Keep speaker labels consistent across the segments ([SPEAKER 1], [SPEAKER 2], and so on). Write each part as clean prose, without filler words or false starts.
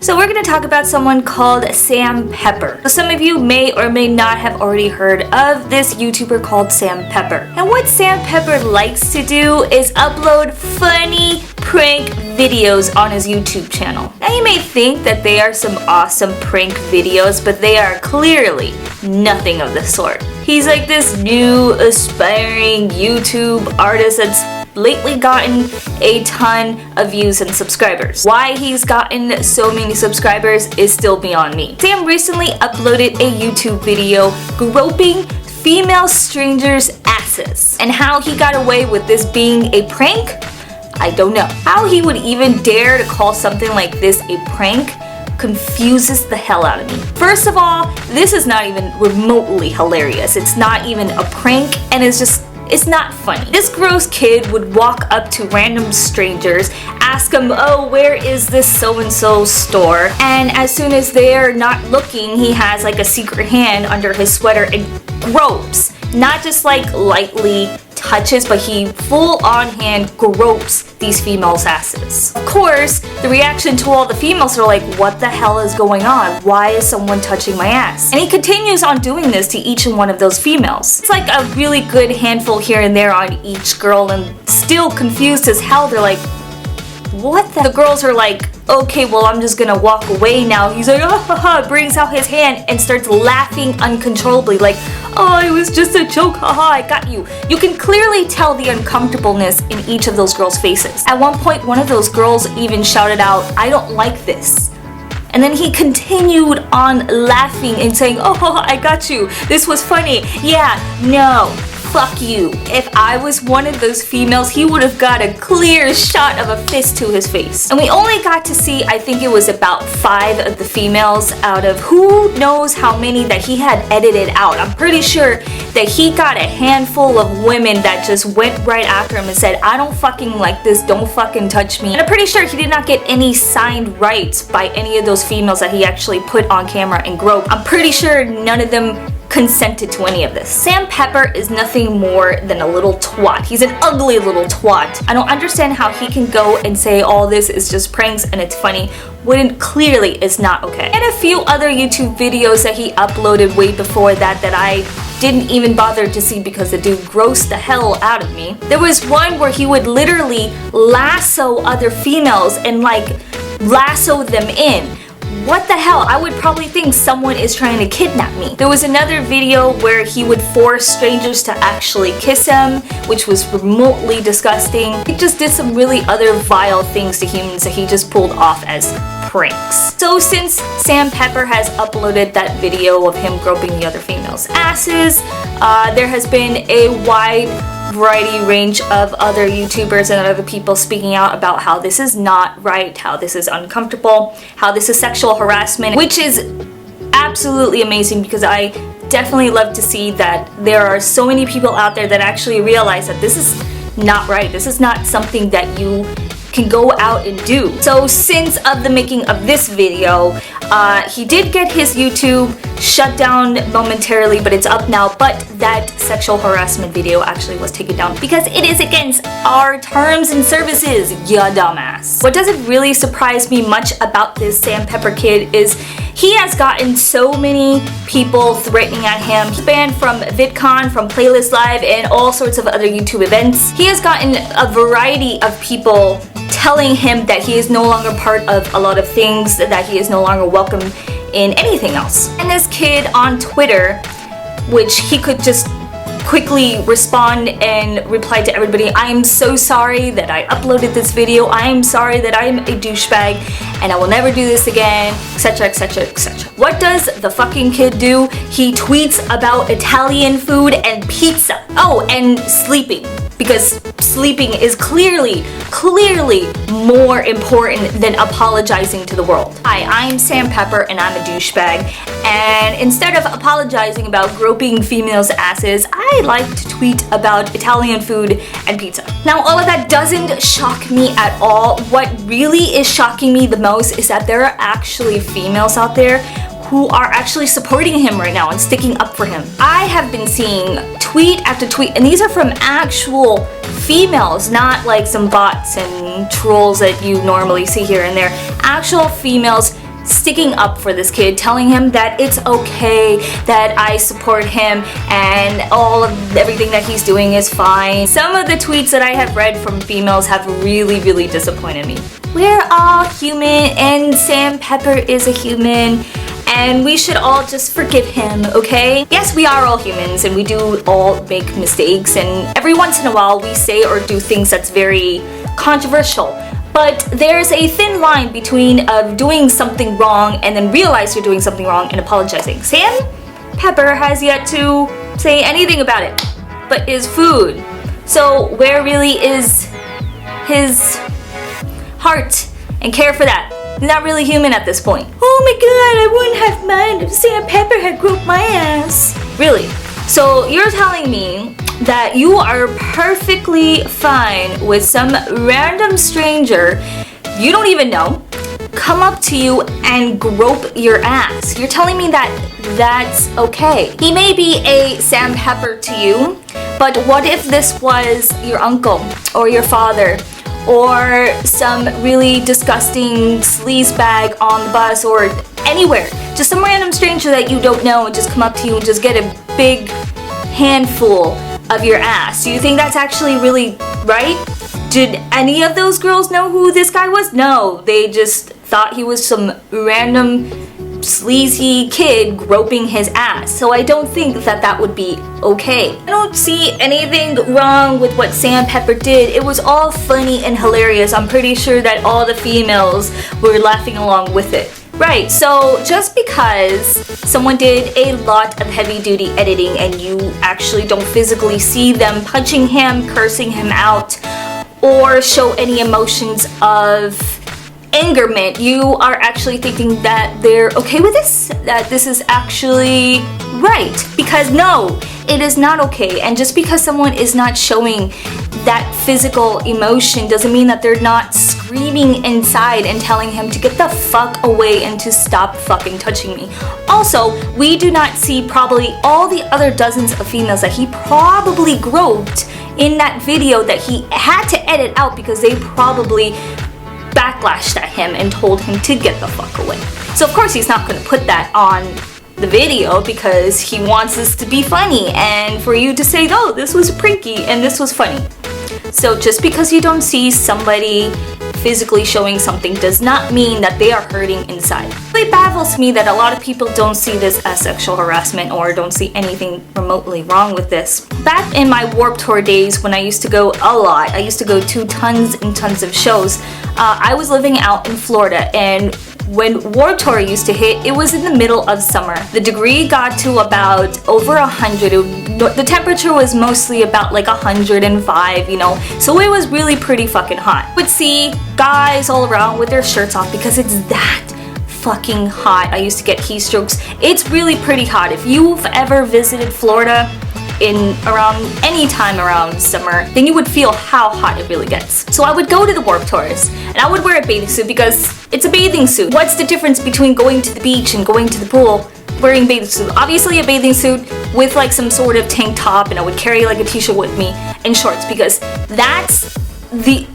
[SPEAKER 1] So we're going to talk about someone called Sam Pepper. So some of you may or may not have already heard of this YouTuber called Sam Pepper. And what Sam Pepper likes to do is upload funny prank videos on his YouTube channel. Now you may think that they are some awesome prank videos, but they are clearly nothing of the sort. He's like this new aspiring YouTube artist that's lately gotten a ton of views and subscribers. Why he's gotten so many subscribers is still beyond me. Sam recently uploaded a YouTube video groping female strangers' asses. And how he got away with this being a prank? I don't know. How he would even dare to call something like this a prank confuses the hell out of me. First of all, this is not even remotely hilarious. It's not even a prank, and it's not funny. This gross kid would walk up to random strangers, ask them, oh, where is this so-and-so store? And as soon as they're not looking, he has like a secret hand under his sweater and gropes. Not just like lightly touches, but he full-on hand gropes these females' asses. Of course, the reaction to all the females are like, what the hell is going on? Why is someone touching my ass? And he continues on doing this to each and one of those females. It's like a really good handful here and there on each girl, and still confused as hell. They're like, what the? The girls are like, okay, well, I'm just gonna walk away now. He's like, oh, brings out his hand and starts laughing uncontrollably, like, oh, it was just a joke, haha, I got you. You can clearly tell the uncomfortableness in each of those girls' faces. At one point, one of those girls even shouted out, I don't like this. And then he continued on laughing and saying, oh, I got you. This was funny. Yeah, no. Fuck you. If I was one of those females, he would have got a clear shot of a fist to his face. And we only got to see, I think it was about 5 of the females out of who knows how many that he had edited out. I'm pretty sure that he got a handful of women that just went right after him and said, I don't fucking like this, don't fucking touch me. And I'm pretty sure he did not get any signed rights by any of those females that he actually put on camera and groped. I'm pretty sure none of them consented to any of this. Sam Pepper is nothing more than a little twat. He's an ugly little twat. I don't understand how he can go and say all this is just pranks and it's funny when clearly it's not okay. And a few other YouTube videos that he uploaded way before that I didn't even bother to see because the dude grossed the hell out of me. There was one where he would literally lasso other females and like lasso them in. What the hell? I would probably think someone is trying to kidnap me. There was another video where he would force strangers to actually kiss him, which was remotely disgusting. He just did some really other vile things to humans that he just pulled off as pranks. So since Sam Pepper has uploaded that video of him groping the other females' asses, there has been a wide variety range of other YouTubers and other people speaking out about how this is not right, how this is uncomfortable, how this is sexual harassment, which is absolutely amazing because I definitely love to see that there are so many people out there that actually realize that this is not right. This is not something that you can go out and do. So since of the making of this video, he did get his YouTube shut down momentarily, but it's up now. But that sexual harassment video actually was taken down because it is against our terms and services, ya dumbass. What doesn't really surprise me much about this Sam Pepper kid is he has gotten so many people threatening at him. He's banned from VidCon, from Playlist Live, and all sorts of other YouTube events. He has gotten a variety of people telling him that he is no longer part of a lot of things, that he is no longer welcome in anything else. And this kid on Twitter, which he could just quickly respond and reply to everybody, I am so sorry that I uploaded this video, I am sorry that I am a douchebag and I will never do this again, etc, etc, etc. What does the fucking kid do? He tweets about Italian food and pizza. Oh, and sleeping. Because sleeping is clearly more important than apologizing to the world. Hi, I'm Sam Pepper and I'm a douchebag. And instead of apologizing about groping females' asses, I like to tweet about Italian food and pizza. Now, all of that doesn't shock me at all. What really is shocking me the most is that there are actually females out there who are actually supporting him right now and sticking up for him. I have been seeing tweet after tweet, and these are from actual females, not like some bots and trolls that you normally see here and there. Actual females sticking up for this kid, telling him that it's okay, that I support him, and everything that he's doing is fine. Some of the tweets that I have read from females have really, really disappointed me. We're all human, and Sam Pepper is a human, and we should all just forgive him, okay? Yes, we are all humans, and we do all make mistakes, and every once in a while we say or do things that's very controversial. But there's a thin line between doing something wrong and then realize you're doing something wrong and apologizing. Sam Pepper has yet to say anything about it, but is food. So where really is his heart and care for that? He's not really human at this point. Oh my god, I wouldn't have minded if Sam Pepper had groped my ass. Really? So you're telling me that you are perfectly fine with some random stranger you don't even know come up to you and grope your ass. You're telling me that that's okay. He may be a Sam Pepper to you, but what if this was your uncle or your father or some really disgusting sleazebag on the bus or anywhere? Just some random stranger that you don't know and just come up to you and just get a big handful of your ass. Do you think that's actually really right? Did any of those girls know who this guy was? No, they just thought he was some random sleazy kid groping his ass. So I don't think that that would be okay. I don't see anything wrong with what Sam Pepper did. It was all funny and hilarious. I'm pretty sure that all the females were laughing along with it. Right, so just because someone did a lot of heavy-duty editing and you actually don't physically see them punching him, cursing him out, or show any emotions of angerment, you are actually thinking that they're okay with this? That this is actually right? Because no, it is not okay. And just because someone is not showing that physical emotion doesn't mean that they're not screaming inside and telling him to get the fuck away and to stop fucking touching me. Also, we do not see probably all the other dozens of females that he probably groped in that video that he had to edit out because they probably backlashed at him and told him to get the fuck away. So of course he's not going to put that on the video because he wants this to be funny and for you to say, oh, this was pranky and this was funny. So just because you don't see somebody physically showing something does not mean that they are hurting inside. It baffles me that a lot of people don't see this as sexual harassment or don't see anything remotely wrong with this. Back in my Warped Tour days when I used to go a lot, I used to go to tons and tons of shows, I was living out in Florida, and when Warped Tour used to hit, it was in the middle of summer. The degree got to about over 100. The temperature was mostly about like 105, you know, so it was really pretty fucking hot. I would see guys all around with their shirts off because it's that fucking hot. I used to get heat strokes. It's really pretty hot. If you've ever visited Florida in around any time around summer, then you would feel how hot it really gets. So I would go to the Warped Tours and I would wear a bathing suit because it's a bathing suit. What's the difference between going to the beach and going to the pool wearing a bathing suit? Obviously a bathing suit with like some sort of tank top, and I would carry like a t-shirt with me and shorts because that's the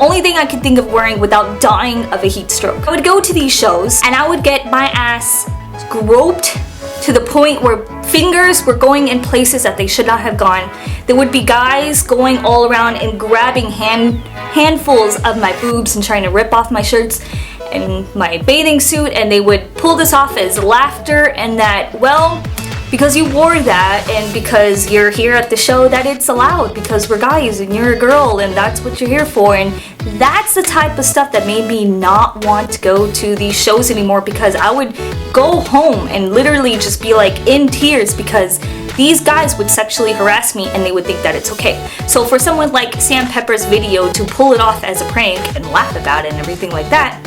[SPEAKER 1] only thing I could think of wearing without dying of a heat stroke. I would go to these shows and I would get my ass groped to the point where fingers were going in places that they should not have gone. There would be guys going all around and grabbing handfuls of my boobs and trying to rip off my shirts and my bathing suit, and they would pull this off as laughter and that, well, because you wore that and because you're here at the show, that it's allowed because we're guys and you're a girl and that's what you're here for. And that's the type of stuff that made me not want to go to these shows anymore, because I would go home and literally just be like in tears because these guys would sexually harass me and they would think that it's okay. So for someone like Sam Pepper's video to pull it off as a prank and laugh about it and everything like that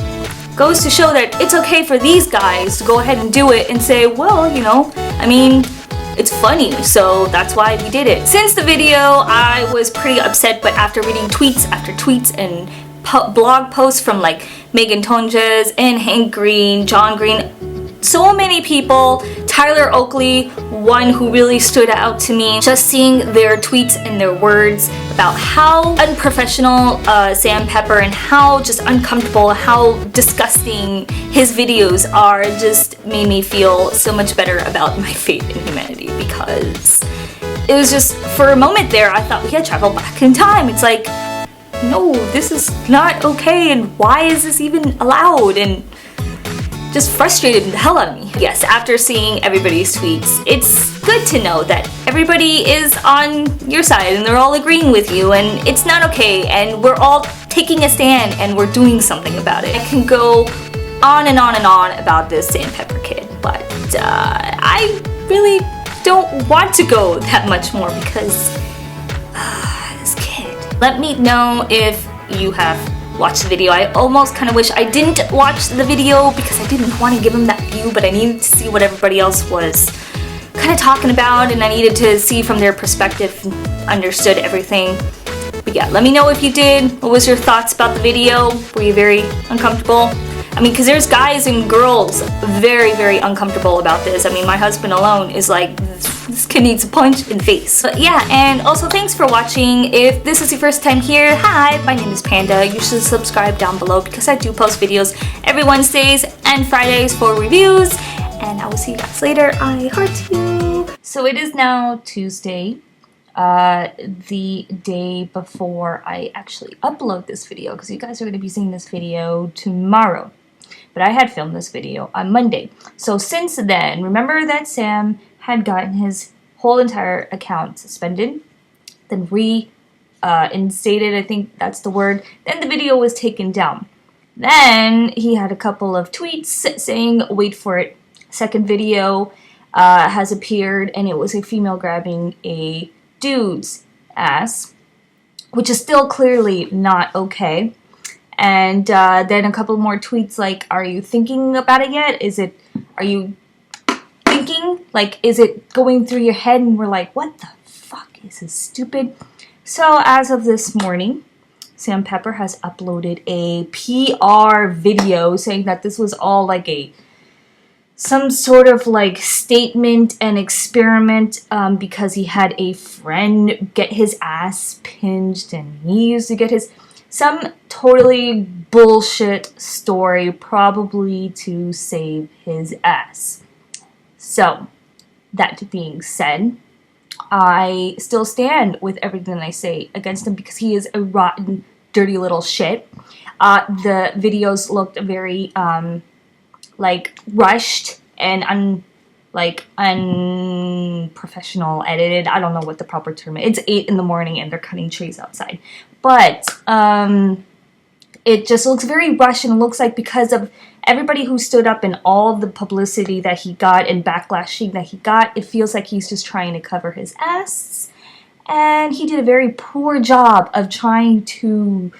[SPEAKER 1] goes to show that it's okay for these guys to go ahead and do it and say, well, you know, I mean, it's funny, so that's why we did it. Since the video, I was pretty upset, but after reading tweets after tweets and blog posts from like Megan Tonjes and Hank Green, John Green, so many people Tyler Oakley, one who really stood out to me. Just seeing their tweets and their words about how unprofessional Sam Pepper and how just uncomfortable, how disgusting his videos are just made me feel so much better about my faith in humanity, because it was just, for a moment there, I thought we had traveled back in time. It's like, no, this is not okay, and why is this even allowed? And just frustrated the hell out of me. Yes, after seeing everybody's tweets, it's good to know that everybody is on your side and they're all agreeing with you, and it's not okay, and we're all taking a stand and we're doing something about it. I can go on and on and on about this Sam Pepper kid, but I really don't want to go that much more because this kid. Let me know if you have watched the video. I almost kind of wish I didn't watch the video because I didn't want to give him that view, but I needed to see what everybody else was kind of talking about, and I needed to see from their perspective and understood everything. But yeah, let me know if you did. What was your thoughts about the video? Were you very uncomfortable? I mean, because there's guys and girls very, very uncomfortable about this. I mean, my husband alone is like, this kid needs a punch in the face. But yeah, and also thanks for watching. If this is your first time here, hi, my name is Panda. You should subscribe down below because I do post videos every Wednesdays and Fridays for reviews. And I will see you guys later. I heart you. So it is now Tuesday, the day before I actually upload this video, because you guys are going to be seeing this video tomorrow. But I had filmed this video on Monday. So since then, remember that Sam had gotten his whole entire account suspended, then reinstated, I think that's the word. Then the video was taken down. Then he had a couple of tweets saying, wait for it, second video has appeared, and it was a female grabbing a dude's ass, which is still clearly not okay. And then a couple more tweets like, are you thinking about it yet? Are you thinking? Like, is it going through your head? And we're like, what the fuck is this stupid? So as of this morning, Sam Pepper has uploaded a PR video saying that this was all like some sort of like statement and experiment because he had a friend get his ass pinched and he used to get some totally bullshit story, probably to save his ass. So, that being said, I still stand with everything I say against him because he is a rotten, dirty little shit. The videos looked very, like, rushed and unprofessional, edited. I don't know what the proper term is. It's 8 in the morning and they're cutting trees outside. But it just looks very rushed, and it looks like because of everybody who stood up and all the publicity that he got and backlashing that he got, it feels like he's just trying to cover his ass. And he did a very poor job of trying to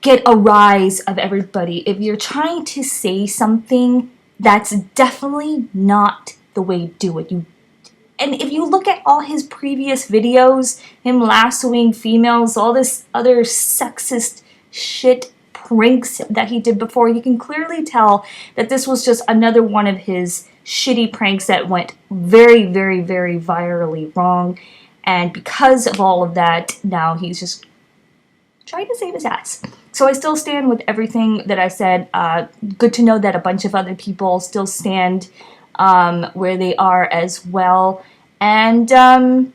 [SPEAKER 1] get a rise of everybody. If you're trying to say something, that's definitely not the way to do it. And if you look at all his previous videos, him lassoing females, all this other sexist shit pranks that he did before, you can clearly tell that this was just another one of his shitty pranks that went very, very, very virally wrong. And because of all of that, now he's just trying to save his ass. So I still stand with everything that I said. Good to know that a bunch of other people still stand where they are as well. And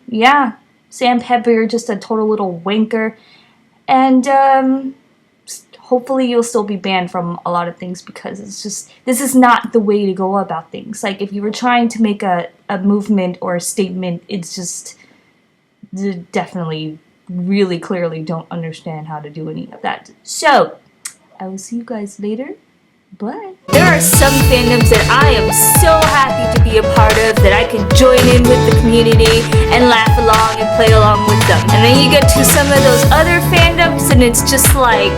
[SPEAKER 1] yeah, Sam Pepper, just a total little wanker. And hopefully you'll still be banned from a lot of things, because it's just, this is not the way to go about things. Like, if you were trying to make a movement or a statement, it's just definitely really clearly don't understand how to do any of that. So I will see you guys later. Bye. There are some fandoms that I am so happy to be a part of, that I can join in with the community and laugh along and play along with them. And then you get to some of those other fandoms and it's just like,